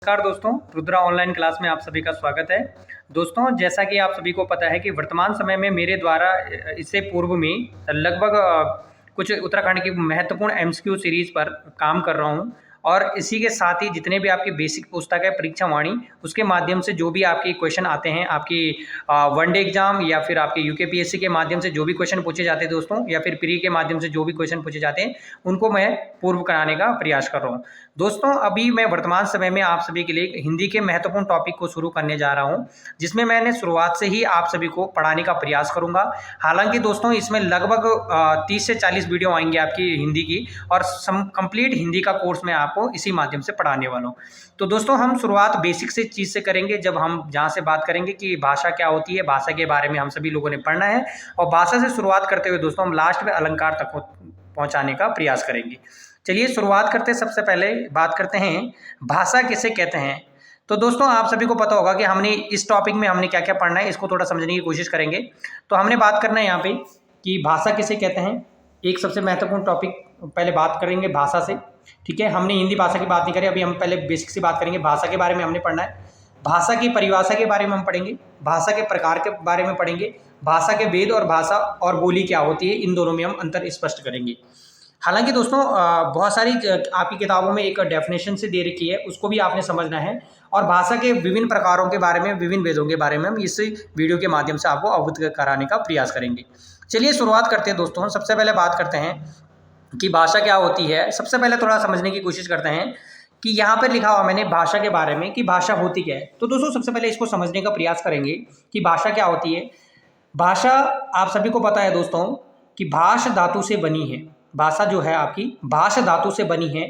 नमस्कार दोस्तों, Rudra online class में आप सभी का स्वागत है। दोस्तों, जैसा कि आप सभी को पता है कि वर्तमान समय में मेरे द्वारा इससे पूर्व में लगभग कुछ उत्तराखंड की महत्वपूर्ण एमसीक्यू सीरीज़ पर काम कर रहा हूं और इसी के साथ ही जितने भी आपकी बेसिक पुस्तक है परीक्षा वाणी, उसके माध्यम से जो भी आपके क्वेश्चन आते हैं, आपकी वनडे एग्जाम या फिर आपके यूकेपीएससी के माध्यम से जो भी क्वेश्चन पूछे जाते हैं दोस्तों, या फिर प्री के माध्यम से जो भी क्वेश्चन पूछे जाते हैं, उनको मैं पूर्व कराने का प्रयास कर रहा हूँ। दोस्तों, अभी मैं वर्तमान समय में आप सभी के लिए हिंदी के महत्वपूर्ण टॉपिक को शुरू करने जा रहा हूं, जिसमें मैंने शुरुआत से ही आप सभी को पढ़ाने का प्रयास करूंगा। हालांकि दोस्तों, इसमें लगभग 30 से 40 वीडियो आएंगे आपकी हिंदी की, और कंप्लीट हिंदी का कोर्स मैं आपको इसी माध्यम से पढ़ाने वाला हूं। तो दोस्तों, हम शुरुआत बेसिक से चीज़ से करेंगे, जब हम जहाँ से बात करेंगे कि भाषा क्या होती है, भाषा के बारे में हम सभी लोगों ने पढ़ना है, और भाषा से शुरुआत करते हुए दोस्तों हम लास्ट में अलंकार तक पहुँचाने का प्रयास करेंगे। चलिए शुरुआत करते हैं। सबसे पहले बात करते हैं भाषा किसे कहते हैं। तो दोस्तों, आप सभी को पता होगा कि हमने इस टॉपिक में हमने क्या क्या पढ़ना है, इसको थोड़ा समझने की कोशिश करेंगे। तो हमने बात करना है यहाँ पे कि भाषा किसे कहते हैं। एक सबसे महत्वपूर्ण टॉपिक पहले बात करेंगे भाषा से, ठीक है। हमने हिंदी भाषा की बात नहीं करी, अभी हम पहले बेसिक से बात करेंगे। भाषा के बारे में हमने पढ़ना है, भाषा की परिभाषा के बारे में हम पढ़ेंगे, भाषा के प्रकार के बारे में पढ़ेंगे, भाषा के वेद और भाषा और बोली क्या होती है, इन दोनों में हम अंतर स्पष्ट करेंगे। हालांकि दोस्तों, बहुत सारी आपकी किताबों में एक डेफिनेशन से दे रखी है, उसको भी आपने समझना है, और भाषा के विभिन्न प्रकारों के बारे में, विभिन्न वेदों के बारे में हम इस वीडियो के माध्यम से आपको अवगत कराने का प्रयास करेंगे। चलिए शुरुआत करते हैं दोस्तों। सबसे पहले बात करते हैं कि भाषा क्या होती है। सबसे पहले थोड़ा समझने की कोशिश करते हैं कि यहाँ पर लिखा हुआ मैंने भाषा के बारे में कि भाषा होती क्या है। तो दोस्तों, सबसे पहले इसको समझने का प्रयास करेंगे कि भाषा क्या होती है। भाषा, आप सभी को पता है दोस्तों कि भाष धातु से बनी है। भाषा जो है आपकी भाष धातु से बनी है।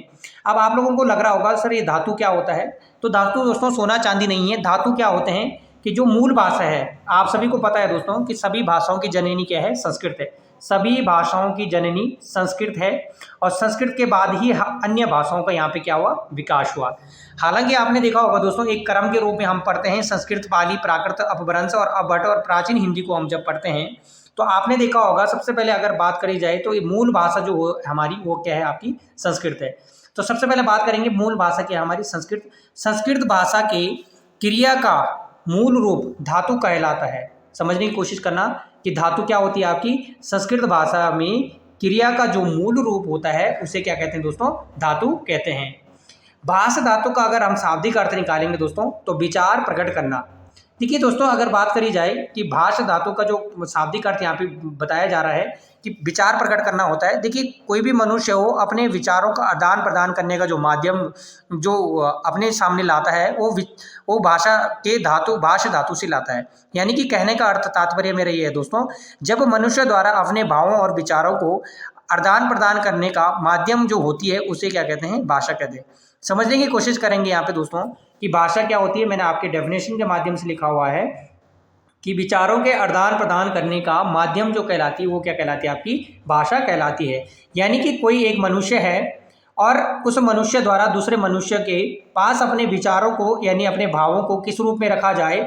अब आप लोगों को लग रहा होगा सर ये धातु क्या होता है। तो धातु दोस्तों सोना चांदी नहीं है। धातु क्या होते हैं कि जो मूल भाषा है, आप सभी को पता है दोस्तों कि सभी भाषाओं की जननी क्या है, संस्कृत है। सभी भाषाओं की जननी संस्कृत है, और संस्कृत के बाद ही अन्य भाषाओं का यहाँ पे क्या हुआ, विकास हुआ। हालांकि आपने देखा होगा दोस्तों, एक क्रम के रूप में हम पढ़ते हैं संस्कृत, पाली, प्राकृत, अपभ्रंश और अभट्ट और प्राचीन हिंदी को हम जब पढ़ते हैं, तो आपने देखा होगा सबसे पहले अगर बात करी जाए तो ये मूल भाषा जो हमारी वो क्या है, आपकी संस्कृत है। तो सबसे पहले बात करेंगे मूल भाषा क्या है हमारी, संस्कृत। संस्कृत भाषा के क्रिया का मूल रूप धातु कहलाता है। समझने की कोशिश करना कि धातु क्या होती है आपकी संस्कृत भाषा में, क्रिया का जो मूल रूप होता है उसे क्या कहते हैं दोस्तों, धातु कहते हैं। भाष धातु का अगर हम शाब्दिक अर्थ निकालेंगे दोस्तों, तो विचार प्रकट करना। देखिए दोस्तों, अगर बात करी जाए कि भाष धातु का जो शाब्दिक अर्थ यहाँ पे बताया जा रहा है कि विचार प्रकट करना होता है। देखिए, कोई भी मनुष्य हो अपने विचारों का आदान प्रदान करने का जो माध्यम जो अपने सामने लाता है, वो भाषा के धातु, भाष धातु से लाता है। यानी कि कहने का अर्थ, तात्पर्य मेरा ये है दोस्तों, जब मनुष्य द्वारा अपने भावों और विचारों को आदान प्रदान करने का माध्यम जो होती है उसे क्या कहते हैं, भाषा कहते हैं। समझने की कोशिश करेंगे यहाँ पे दोस्तों कि भाषा क्या होती है। मैंने आपके डेफिनेशन के माध्यम से लिखा हुआ है कि विचारों के आदान प्रदान करने का माध्यम जो कहलाती है वो क्या कहलाती है, आपकी भाषा कहलाती है। यानी कि कोई एक मनुष्य है और उस मनुष्य द्वारा दूसरे मनुष्य के पास अपने विचारों को यानी अपने भावों को किस रूप में रखा जाए,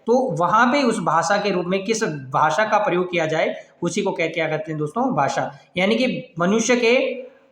तो वहाँ पे उस भाषा के रूप में किस भाषा का प्रयोग किया जाए, उसी को क्या कहते हैं दोस्तों, भाषा। यानी कि मनुष्य के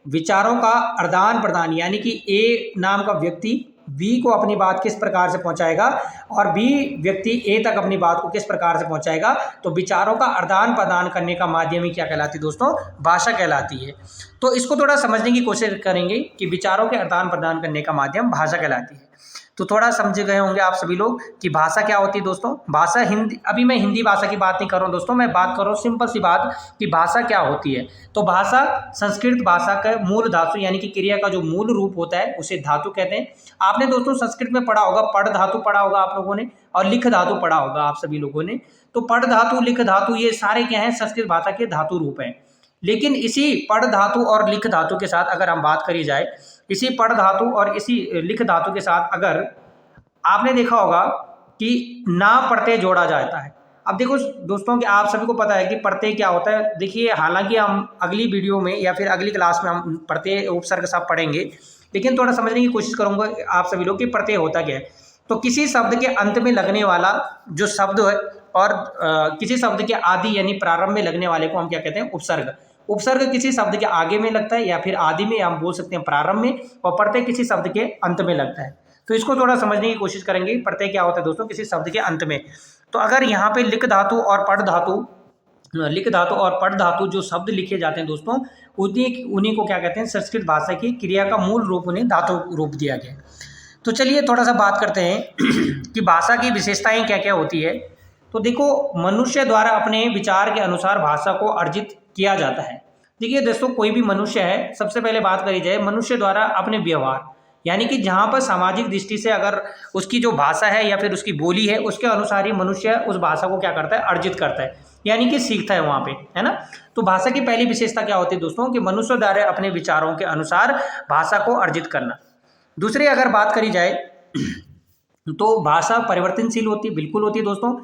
विचारों का आदान प्रदान, यानी कि ए नाम का व्यक्ति बी को अपनी बात किस प्रकार से पहुंचाएगा और बी व्यक्ति ए तक अपनी बात को किस प्रकार से पहुंचाएगा, तो विचारों का आदान प्रदान करने का माध्यम ही क्या कहलाती है दोस्तों, भाषा कहलाती है। तो इसको थोड़ा समझने की कोशिश करेंगे कि विचारों के आदान प्रदान करने का माध्यम भाषा कहलाती है। तो थोड़ा समझ गए होंगे आप सभी लोग कि भाषा क्या होती है दोस्तों। भाषा हिंदी, अभी मैं हिंदी भाषा की बात नहीं कर रहा हूँ दोस्तों, मैं बात कर रहा हूँ सिंपल सी बात कि भाषा क्या होती है। तो भाषा संस्कृत भाषा का मूल धातु यानी कि क्रिया का जो मूल रूप होता है उसे धातु कहते हैं। आपने दोस्तों संस्कृत में पढ़ा होगा, पढ़ धातु पढ़ा होगा आप लोगों ने, और लिख धातु पढ़ा होगा आप सभी लोगों ने। तो पढ़ धातु, लिख धातु, ये सारे क्या हैं, संस्कृत भाषा के धातु रूप हैं। लेकिन इसी पढ़ धातु और लिख धातु के साथ अगर हम बात करी जाए, इसी पढ़ धातु और इसी लिख धातु के साथ अगर आपने देखा होगा कि ना प्रत्यय जोड़ा जाता है। अब देखो दोस्तों कि आप सभी को पता है कि प्रत्यय क्या होता है। देखिए, हालांकि हम अगली वीडियो में या फिर अगली क्लास में हम प्रत्यय उपसर्ग सब पढ़ेंगे, लेकिन थोड़ा समझने की कोशिश करूंगा आप सभी लोग कि प्रत्यय होता क्या है। तो किसी शब्द के अंत में लगने वाला जो शब्द है और किसी शब्द के आदि यानी प्रारंभ में लगने वाले को हम क्या कहते हैं, उपसर्ग। उपसर्ग किसी शब्द के आगे में लगता है या फिर आदि में, हम बोल सकते हैं प्रारंभ में, और प्रत्यय किसी शब्द के अंत में लगता है। तो इसको थोड़ा समझने की कोशिश करेंगे। प्रत्यय क्या होता है दोस्तों, किसी शब्द के अंत में। तो अगर यहाँ पे लिख धातु और पढ़ धातु जो शब्द लिखे जाते हैं दोस्तों, उन्हीं को क्या कहते हैं, संस्कृत भाषा की क्रिया का मूल रूप उन्हें धातु रूप दिया गया। तो चलिए थोड़ा सा बात करते हैं कि भाषा की विशेषताएं क्या क्या होती है। तो देखो, मनुष्य द्वारा अपने विचार के अनुसार भाषा को अर्जित किया जाता है। देखिए दोस्तों, कोई भी मनुष्य है, सबसे पहले बात करी जाए मनुष्य द्वारा अपने व्यवहार, यानी कि जहाँ पर सामाजिक दृष्टि से अगर उसकी जो भाषा है या फिर उसकी बोली है, उसके अनुसार ही मनुष्य उस भाषा को क्या करता है, अर्जित करता है, यानी कि सीखता है वहाँ पे, है ना। तो भाषा की पहली विशेषता क्या होती है दोस्तों, कि मनुष्य द्वारा अपने विचारों के अनुसार भाषा को अर्जित करना। दूसरी अगर बात करी जाए तो भाषा परिवर्तनशील होती है, बिल्कुल होती है दोस्तों।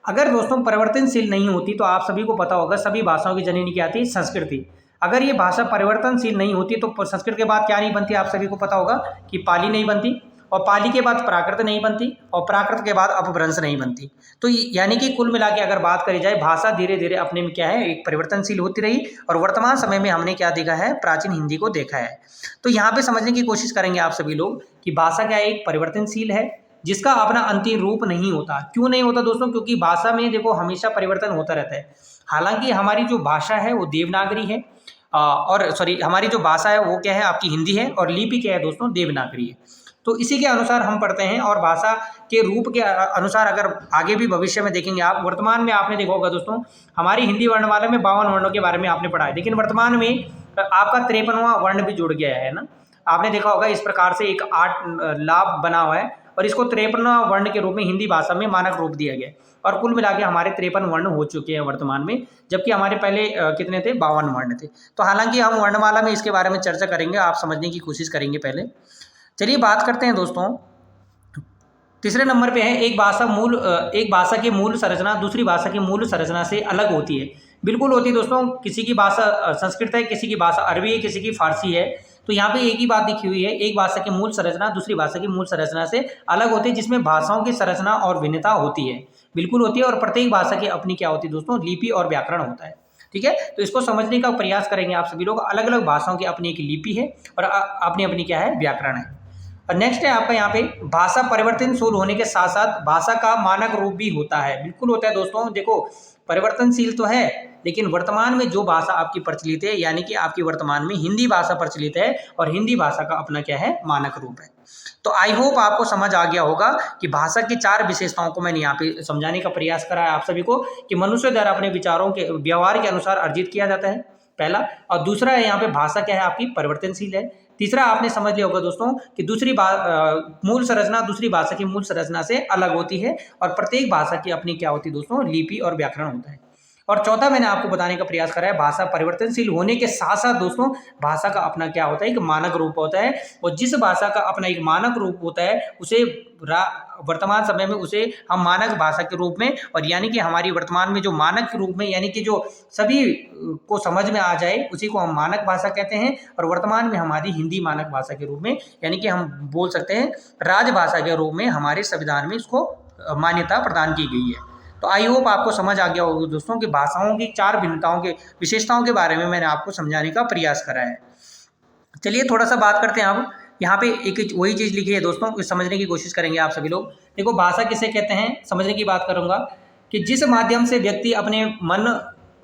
अगर दोस्तों परिवर्तनशील नहीं होती तो आप सभी को पता होगा, सभी भाषाओं की जननी क्या आती है, संस्कृति। अगर ये भाषा परिवर्तनशील नहीं होती तो संस्कृत के बाद क्या नहीं बनती, आप सभी को पता होगा कि पाली नहीं बनती, और पाली के बाद प्राकृत नहीं बनती, और प्राकृत के बाद अपभ्रंश नहीं बनती। तो यानी कि कुल मिला के अगर बात करी जाए, भाषा धीरे धीरे अपने में क्या है, एक परिवर्तनशील होती रही, और वर्तमान समय में हमने क्या देखा है, प्राचीन हिंदी को देखा है। तो यहाँ पे समझने की कोशिश करेंगे आप सभी लोग कि भाषा क्या एक परिवर्तनशील है, जिसका अपना अंतिम रूप नहीं होता। क्यों नहीं होता दोस्तों, क्योंकि भाषा में देखो हमेशा परिवर्तन होता रहता है। हालांकि हमारी जो भाषा है वो देवनागरी है, और सॉरी हमारी जो भाषा है वो क्या है, आपकी हिंदी है, और लिपि क्या है दोस्तों, देवनागरी है। तो इसी के अनुसार हम पढ़ते हैं, और भाषा के रूप के अनुसार अगर आगे भी भविष्य में देखेंगे आप, वर्तमान में आपने देखा होगा दोस्तों, हमारी हिंदी वर्णमाला में 52 वर्णों के बारे में आपने पढ़ा है, लेकिन वर्तमान में आपका 53वां वर्ण भी जुड़ गया है ना। आपने देखा होगा इस प्रकार से एक 8 लाभ बना हुआ है, और इसको 53वां वर्ण के रूप में हिंदी भाषा में मानक रूप दिया गया है, और कुल मिला के हमारे 53 वर्ण हो चुके हैं वर्तमान में, जबकि हमारे पहले कितने थे, 52 वर्ण थे। तो हालांकि हम वर्णमाला में इसके बारे में चर्चा करेंगे, आप समझने की कोशिश करेंगे पहले। चलिए बात करते हैं दोस्तों, तीसरे नंबर पे है एक भाषा की मूल संरचना दूसरी भाषा की मूल संरचना से अलग होती है। बिल्कुल होती है दोस्तों, किसी की भाषा संस्कृत है, किसी की भाषा अरबी है, किसी की फारसी है, तो यहाँ पे एक ही बात लिखी हुई है, एक भाषा की मूल संरचना दूसरी भाषा की मूल संरचना से अलग होती है, जिसमें भाषाओं की संरचना और भिन्नता होती है। बिल्कुल होती है, और प्रत्येक भाषा की अपनी क्या होती है दोस्तों, लिपि और व्याकरण होता है। ठीक है, तो इसको समझने का प्रयास करेंगे आप सभी लोग। अलग अलग भाषाओं की अपनी एक लिपि है, और अपनी अपनी क्या है, व्याकरण है। और नेक्स्ट है आपका यहाँ पे, भाषा परिवर्तनशील होने के साथ साथ भाषा का मानक रूप भी होता है। बिल्कुल होता है दोस्तों, देखो परिवर्तनशील तो है, लेकिन वर्तमान में जो भाषा आपकी प्रचलित है, यानी कि आपकी वर्तमान में हिंदी भाषा प्रचलित है, और हिंदी भाषा का अपना क्या है, मानक रूप है। तो आई होप आपको समझ आ गया होगा कि भाषा की 4 विशेषताओं को मैंने यहाँ पे समझाने का प्रयास करा है आप सभी को, कि मनुष्य द्वारा अपने विचारों के व्यवहार के अनुसार अर्जित किया जाता है, पहला। और दूसरा है यहाँ पे भाषा क्या है, आपकी परिवर्तनशील है। तीसरा आपने समझ लिया होगा दोस्तों कि मूल संरचना दूसरी भाषा की मूल संरचना से अलग होती है, और प्रत्येक भाषा की अपनी क्या होती है दोस्तों, लिपि और व्याकरण होता है। और चौथा मैंने आपको बताने का प्रयास करा है, भाषा परिवर्तनशील होने के साथ साथ दोस्तों भाषा का अपना क्या होता है, एक मानक रूप होता है, और जिस भाषा का अपना एक मानक रूप होता है उसे वर्तमान समय में उसे हम मानक भाषा के रूप में, और यानी कि हमारी वर्तमान में जो मानक के रूप में, यानी कि जो सभी को समझ में आ जाए, उसी को हम मानक भाषा कहते हैं। और वर्तमान में हमारी हिंदी मानक भाषा के रूप में, यानी कि हम बोल सकते हैं राजभाषा के रूप में हमारे संविधान में इसको मान्यता प्रदान की गई है। तो आई होप आपको समझ आ गया होगा दोस्तों कि भाषाओं की 4 भिन्नताओं के विशेषताओं के बारे में मैंने आपको समझाने का प्रयास करा है। चलिए थोड़ा सा बात करते हैं अब। यहाँ पे एक वही चीज़ लिखी है दोस्तों, समझने की कोशिश करेंगे आप सभी लोग। देखो भाषा किसे कहते हैं, समझने की बात करूँगा कि जिस माध्यम से व्यक्ति अपने मन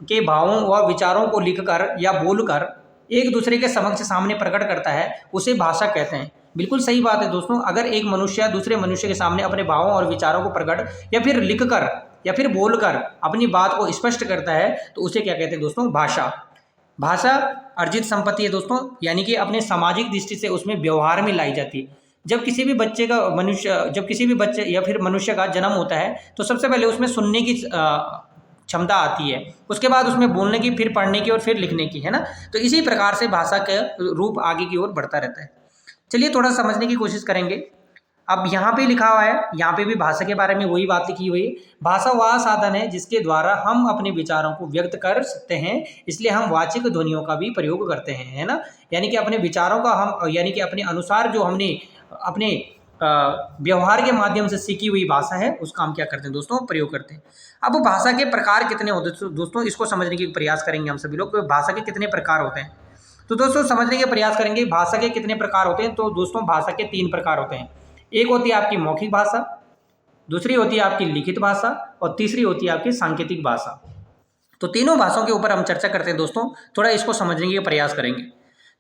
के भावों व विचारों को लिखकर या बोलकर एक दूसरे के समक्ष सामने प्रकट करता है, उसे भाषा कहते हैं। बिल्कुल सही बात है दोस्तों, अगर एक मनुष्य दूसरे मनुष्य के सामने अपने भावों और विचारों को प्रकट या फिर लिखकर या फिर बोलकर अपनी बात को स्पष्ट करता है, तो उसे क्या कहते हैं दोस्तों, भाषा। भाषा अर्जित संपत्ति है दोस्तों, यानी कि अपने सामाजिक दृष्टि से उसमें व्यवहार में लाई जाती है। जब किसी भी बच्चे या फिर मनुष्य का जन्म होता है, तो सबसे पहले उसमें सुनने की क्षमता आती है, उसके बाद उसमें बोलने की, फिर पढ़ने की और फिर लिखने की, है ना। तो इसी प्रकार से भाषा का रूप आगे की ओर बढ़ता रहता है। चलिए थोड़ा समझने की कोशिश करेंगे। अब यहाँ पे लिखा हुआ है, यहाँ पे भी भाषा के बारे में वही बात लिखी हुई है। भाषा वह साधन है जिसके द्वारा हम अपने विचारों को व्यक्त कर सकते हैं, इसलिए हम वाचिक ध्वनियों का भी प्रयोग करते हैं, है ना। यानी कि अपने विचारों का हम, यानी कि अपने अनुसार जो हमने अपने व्यवहार के माध्यम से सीखी हुई भाषा है, उसका हम क्या करते हैं दोस्तों, प्रयोग करते हैं। अब भाषा के प्रकार कितने होते हैं दोस्तों, इसको समझने की प्रयास करेंगे हम सभी लोग। भाषा के कितने प्रकार होते हैं, तो दोस्तों समझने के प्रयास करेंगे भाषा के कितने प्रकार होते हैं। तो दोस्तों भाषा के 3 प्रकार होते हैं। एक होती है आपकी मौखिक भाषा, दूसरी होती है आपकी लिखित भाषा और तीसरी होती है आपकी सांकेतिक भाषा। तो तीनों भाषाओं के ऊपर हम चर्चा करते हैं दोस्तों, थोड़ा इसको समझने के प्रयास करेंगे।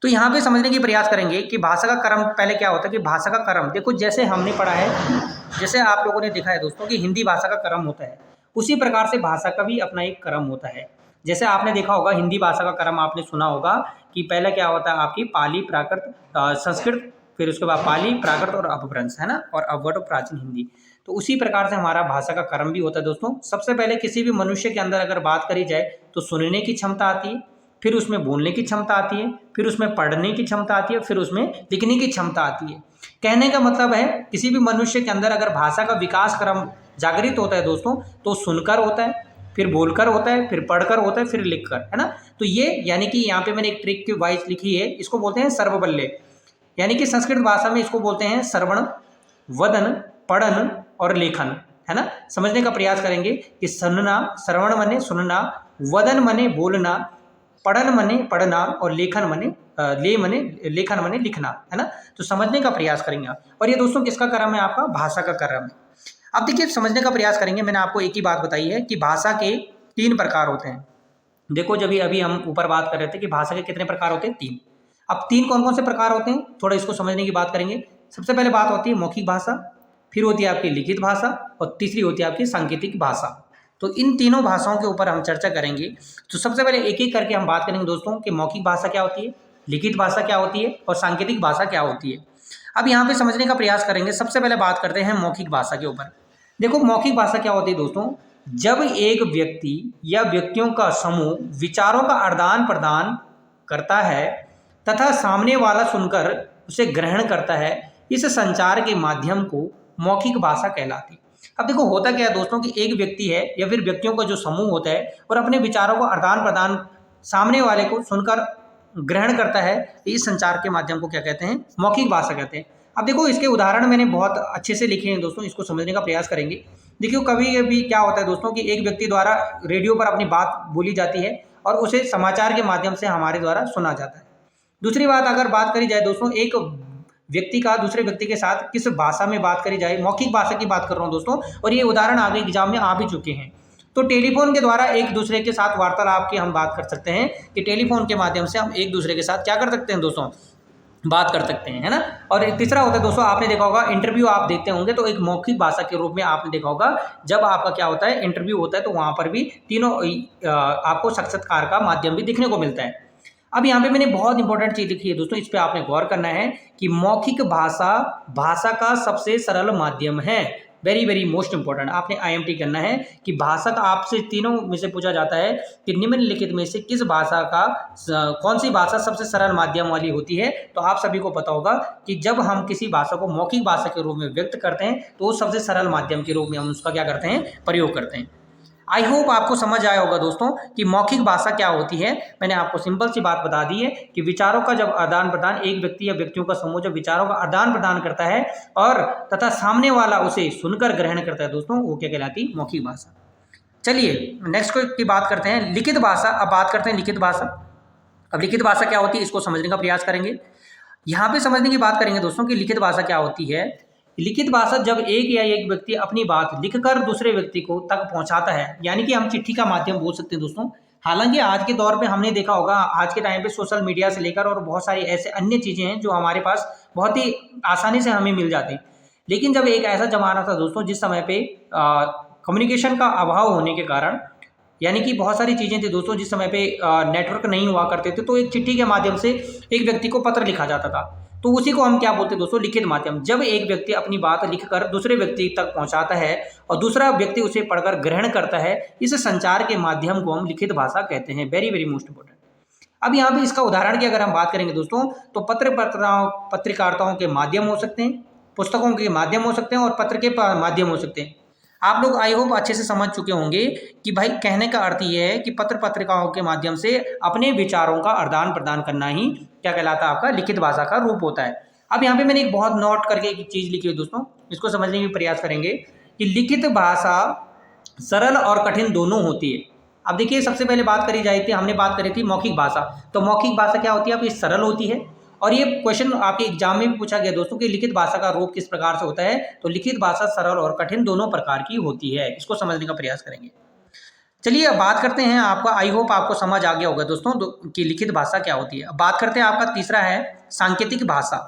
तो यहाँ पे समझने की प्रयास करेंगे कि भाषा का क्रम पहले क्या होता है कि भाषा का क्रम, देखो जैसे हमने पढ़ा है, जैसे आप लोगों ने देखा है दोस्तों कि हिंदी भाषा का क्रम होता है, उसी प्रकार से भाषा का भी अपना एक क्रम होता है। जैसे आपने देखा होगा हिंदी भाषा का क्रम आपने सुना होगा कि पहले क्या होता है आपकी पाली, प्राकृत, संस्कृत, फिर उसके बाद पाली, प्राकृत और अपभ्रंश, है ना, और अवगढ़ और प्राचीन हिंदी। तो उसी प्रकार से हमारा भाषा का क्रम भी होता है दोस्तों। सबसे पहले किसी भी मनुष्य के अंदर अगर बात करी जाए तो सुनने की क्षमता आती है, फिर उसमें बोलने की क्षमता आती है, फिर उसमें पढ़ने की क्षमता आती है, फिर उसमें लिखने की क्षमता आती है। कहने का मतलब है किसी भी मनुष्य के अंदर अगर भाषा का विकास क्रम जागृत होता है दोस्तों, तो सुनकर होता है, फिर बोलकर होता है, फिर पढ़कर होता है, फिर लिखकर, है ना। तो ये यानी कि यहाँ पे मैंने एक ट्रिक की वाइज लिखी है, इसको बोलते हैं सर्वबल्य, यानी कि संस्कृत भाषा में इसको बोलते हैं श्रवण, वदन, पढ़न और लेखन, है ना। समझने का प्रयास करेंगे कि सुनना, श्रवण मने सुनना, वदन मने बोलना, पढ़न मने पढ़ना और लेखन मने लेखन मने लिखना, है ना। तो समझने का प्रयास करेंगे आप। और ये दोस्तों किसका क्रम है, आपका भाषा का क्रम है। अब देखिए समझने का प्रयास करेंगे, मैंने आपको एक ही बात बताई है कि भाषा के 3 प्रकार होते हैं। देखो जब अभी हम ऊपर बात कर रहे थे कि भाषा के कितने प्रकार होते हैं, 3। अब 3 कौन कौन से प्रकार होते हैं, थोड़ा इसको समझने की बात करेंगे। सबसे पहले बात होती है मौखिक भाषा, फिर होती है आपकी लिखित भाषा और तीसरी होती है आपकी सांकेतिक भाषा। तो इन तीनों भाषाओं के ऊपर हम चर्चा करेंगे। तो सबसे पहले एक एक करके हम बात करेंगे दोस्तों कि मौखिक भाषा क्या होती है, लिखित भाषा क्या होती है और सांकेतिक भाषा क्या होती है। अब यहाँ पे समझने का प्रयास करेंगे। सबसे पहले बात करते हैं मौखिक भाषा के ऊपर। देखो मौखिक भाषा क्या होती है दोस्तों, जब एक व्यक्ति या व्यक्तियों का समूह विचारों का आदान प्रदान करता है तथा सामने वाला सुनकर उसे ग्रहण करता है, इस संचार के माध्यम को मौखिक भाषा कहलाती है। अब देखो होता क्या है दोस्तों कि एक व्यक्ति है या फिर व्यक्तियों का जो समूह होता है और अपने विचारों को आदान प्रदान सामने वाले को सुनकर ग्रहण करता है, इस संचार के माध्यम को क्या कहते हैं, मौखिक भाषा कहते हैं। अब देखो इसके उदाहरण मैंने बहुत अच्छे से लिखे हैं दोस्तों, इसको समझने का प्रयास करेंगे। देखिए कभी कभी क्या होता है दोस्तों कि एक व्यक्ति द्वारा रेडियो पर अपनी बात बोली जाती है और उसे समाचार के माध्यम से हमारे द्वारा सुना जाता है। दूसरी बात अगर बात करी जाए दोस्तों, एक व्यक्ति का दूसरे व्यक्ति के साथ किस भाषा में बात करी जाए, मौखिक भाषा की बात कर रहा हूँ दोस्तों, और ये उदाहरण आगे एग्जाम में आ भी चुके हैं। तो टेलीफोन के द्वारा एक दूसरे के साथ वार्तालाप की हम बात कर सकते हैं कि टेलीफोन के माध्यम से हम एक दूसरे के साथ क्या कर सकते हैं दोस्तों, बात कर सकते हैं, है ना। और एक तीसरा होता है दोस्तों, आपने देखा होगा इंटरव्यू आप देखते होंगे तो एक मौखिक भाषा के रूप में आपने देखा होगा, जब आपका क्या होता है इंटरव्यू होता है तो वहाँ पर भी तीनों आपको साक्षात्कार का माध्यम भी देखने को मिलता है। अब यहाँ पे मैंने बहुत इंपॉर्टेंट चीज़ लिखी है दोस्तों, इस पर आपने गौर करना है कि मौखिक भाषा भाषा का सबसे सरल माध्यम है। वेरी वेरी मोस्ट इंपॉर्टेंट, आपने IMT करना है कि भाषा का आपसे तीनों में से पूछा जाता है कि निम्नलिखित में से किस भाषा का कौन सी भाषा सबसे सरल माध्यम वाली होती है। तो आप सभी को पता होगा कि जब हम किसी भाषा को मौखिक भाषा के रूप में व्यक्त करते हैं तो सबसे सरल माध्यम के रूप में हम उसका क्या करते हैं, प्रयोग करते हैं। आई होप आपको समझ आया होगा दोस्तों कि मौखिक भाषा क्या होती है। मैंने आपको सिंपल सी बात बता दी है कि विचारों का जब आदान प्रदान, एक व्यक्ति या व्यक्तियों का समूह जब विचारों का आदान प्रदान करता है और तथा सामने वाला उसे सुनकर ग्रहण करता है दोस्तों, वो क्या कहलाती है, मौखिक भाषा। चलिए नेक्स्ट की बात करते हैं, लिखित भाषा। अब बात करते हैं लिखित भाषा। अब लिखित भाषा क्या होती है इसको समझने का प्रयास करेंगे। यहाँ पे समझने की बात करेंगे दोस्तों कि लिखित भाषा क्या होती है। लिखित भाषा जब एक व्यक्ति अपनी बात लिखकर दूसरे व्यक्ति को तक पहुंचाता है, यानी कि हम चिट्ठी का माध्यम बोल सकते हैं दोस्तों। हालांकि आज के दौर पे हमने देखा होगा, आज के टाइम पे सोशल मीडिया से लेकर और बहुत सारी ऐसे अन्य चीज़ें हैं जो हमारे पास बहुत ही आसानी से हमें मिल जाती। लेकिन जब एक ऐसा जमाना था दोस्तों जिस समय पे कम्युनिकेशन का अभाव होने के कारण, यानी कि बहुत सारी चीज़ें थी दोस्तों जिस समय पे नेटवर्क नहीं हुआ करते थे, तो एक चिट्ठी के माध्यम से एक व्यक्ति को पत्र लिखा जाता था। तो उसी को हम क्या बोलते हैं दोस्तों, लिखित माध्यम। जब एक व्यक्ति अपनी बात लिखकर दूसरे व्यक्ति तक पहुंचाता है और दूसरा व्यक्ति उसे पढ़कर ग्रहण करता है, इस संचार के माध्यम को हम लिखित भाषा कहते हैं। Very very most important. अब यहाँ पे इसका उदाहरण की अगर हम बात करेंगे दोस्तों, तो पत्रकारिताओं के माध्यम हो सकते हैं, पुस्तकों के माध्यम हो सकते हैं और पत्र के माध्यम हो सकते हैं। आप लोग आई होप अच्छे से समझ चुके होंगे कि भाई कहने का अर्थ ये है कि पत्र पत्रिकाओं के माध्यम से अपने विचारों का आदान प्रदान करना ही क्या कहलाता है, आपका लिखित भाषा का रूप होता है। अब यहाँ पे मैंने एक बहुत नोट करके एक चीज़ लिखी है दोस्तों, इसको समझने का प्रयास करेंगे कि लिखित भाषा सरल और कठिन दोनों होती है। अब देखिए सबसे पहले बात करी जाए थी, हमने बात करी थी मौखिक भाषा। तो मौखिक भाषा क्या होती है, अब ये सरल होती है और ये क्वेश्चन आपके एग्जाम में भी पूछा गया दोस्तों कि लिखित भाषा का रूप किस प्रकार से होता है। तो लिखित भाषा सरल और कठिन दोनों प्रकार की होती है, इसको समझने का प्रयास करेंगे। चलिए अब बात करते हैं, आपका आई होप आपको समझ आ गया होगा दोस्तों कि लिखित भाषा क्या होती है। अब बात करते हैं, आपका तीसरा है सांकेतिक भाषा।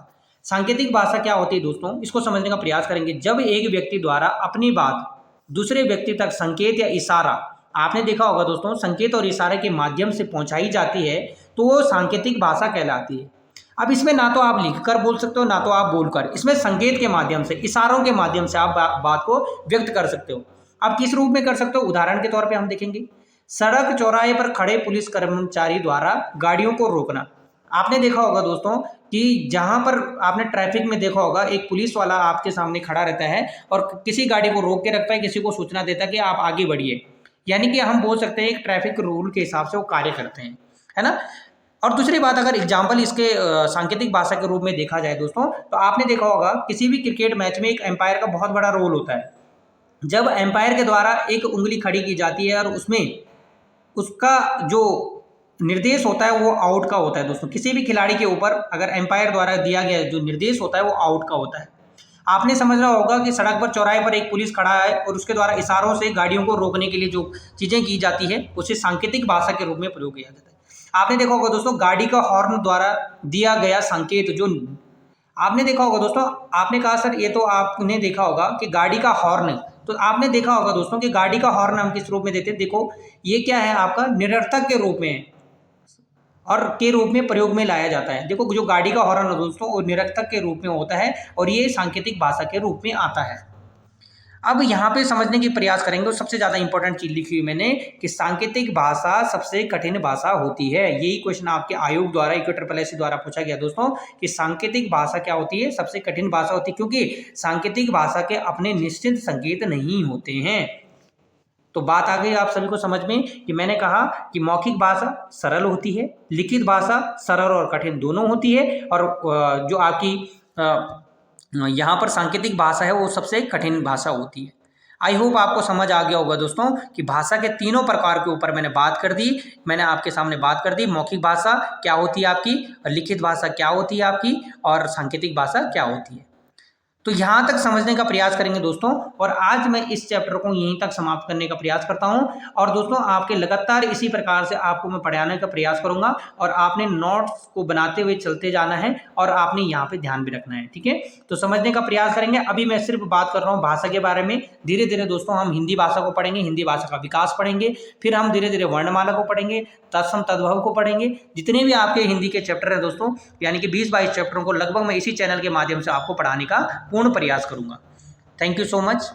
सांकेतिक भाषा क्या होती है दोस्तों, इसको समझने का प्रयास करेंगे। जब एक व्यक्ति द्वारा अपनी बात दूसरे व्यक्ति तक संकेत या इशारा, आपने देखा होगा दोस्तों, संकेत और इशारे के माध्यम से पहुंचाई जाती है तो वो सांकेतिक भाषा कहलाती है। अब इसमें ना तो आप लिखकर बोल सकते हो ना तो आप बोलकर, इसमें संकेत के माध्यम से, इशारों के माध्यम से आप बात को व्यक्त कर सकते हो। आप किस रूप में कर सकते हो, उदाहरण के तौर पे हम देखेंगे, सड़क चौराहे पर खड़े पुलिस कर्मचारी द्वारा गाड़ियों को रोकना। आपने देखा होगा दोस्तों कि जहां पर आपने ट्रैफिक में देखा होगा, एक पुलिस वाला आपके सामने खड़ा रहता है और किसी गाड़ी को रोक के रखता है, किसी को सूचना देता है कि आप आगे बढ़िए। यानी कि हम बोल सकते हैं एक ट्रैफिक रूल के हिसाब से वो कार्य करते हैं, है ना। और दूसरी बात, अगर एग्जाम्पल इसके सांकेतिक भाषा के रूप में देखा जाए दोस्तों, तो आपने देखा होगा किसी भी क्रिकेट मैच में एक एम्पायर का बहुत बड़ा रोल होता है। जब एम्पायर के द्वारा एक उंगली खड़ी की जाती है और उसमें उसका जो निर्देश होता है वो आउट का होता है दोस्तों। किसी भी खिलाड़ी के ऊपर अगर एम्पायर द्वारा दिया गया जो निर्देश होता है वो आउट का होता है। आपने समझना होगा कि सड़क पर चौराहे पर एक पुलिस खड़ा है और उसके द्वारा इशारों से गाड़ियों को रोकने के लिए जो चीज़ें की जाती है उसे सांकेतिक भाषा के रूप में प्रयोग किया जाता है। आपने देखा होगा दोस्तों गाड़ी का हॉर्न द्वारा दिया गया संकेत, जो आपने देखा होगा दोस्तों, आपने कहा सर ये तो आपने देखा होगा कि गाड़ी का हॉर्न, तो आपने देखा होगा दोस्तों कि गाड़ी का हॉर्न हम किस रूप में देते हैं। देखो ये क्या है, आपका निरर्थक के रूप में और के रूप में प्रयोग में लाया जाता है। देखो जो गाड़ी का हॉर्न है दोस्तों वो निरर्थक के रूप में होता है और ये सांकेतिक भाषा के रूप में आता है। अब यहाँ पे समझने की प्रयास करेंगे, और सबसे ज़्यादा इंपॉर्टेंट चीज़ लिखी हुई मैंने कि सांकेतिक भाषा सबसे कठिन भाषा होती है। यही क्वेश्चन आपके आयोग द्वारा IQSSC द्वारा पूछा गया दोस्तों कि सांकेतिक भाषा क्या होती है, सबसे कठिन भाषा होती है, क्योंकि सांकेतिक भाषा के अपने निश्चित संकेत नहीं होते हैं। तो बात आ गई आप सभी को समझ में कि मैंने कहा कि मौखिक भाषा सरल होती है, लिखित भाषा सरल और कठिन दोनों होती है, और जो आपकी यहाँ पर सांकेतिक भाषा है वो सबसे कठिन भाषा होती है। आई होप आपको समझ आ गया होगा दोस्तों कि भाषा के तीनों प्रकार के ऊपर मैंने बात कर दी, मैंने आपके सामने बात कर दी। मौखिक भाषा क्या होती है आपकी, लिखित भाषा क्या होती है आपकी, और सांकेतिक भाषा क्या होती है। तो यहाँ तक समझने का प्रयास करेंगे दोस्तों, और आज मैं इस चैप्टर को यहीं तक समाप्त करने का प्रयास करता हूँ। और दोस्तों आपके लगातार इसी प्रकार से आपको मैं पढ़ाने का प्रयास करूँगा, और आपने नोट्स को बनाते हुए चलते जाना है और आपने यहाँ पे ध्यान भी रखना है, ठीक है। तो समझने का प्रयास करेंगे। अभी मैं सिर्फ बात कर रहा हूँ भाषा के बारे में। धीरे धीरे दोस्तों हम हिंदी भाषा को पढ़ेंगे, हिंदी भाषा का विकास पढ़ेंगे, फिर हम धीरे धीरे वर्णमाला को पढ़ेंगे, तत्सम तद्भव को पढ़ेंगे। जितने भी आपके हिंदी के चैप्टर है दोस्तों, यानी कि 20-22 चैप्टरों को लगभग मैं इसी चैनल के माध्यम से आपको पढ़ाने का पूर्ण प्रयास करूंगा। Thank you so much.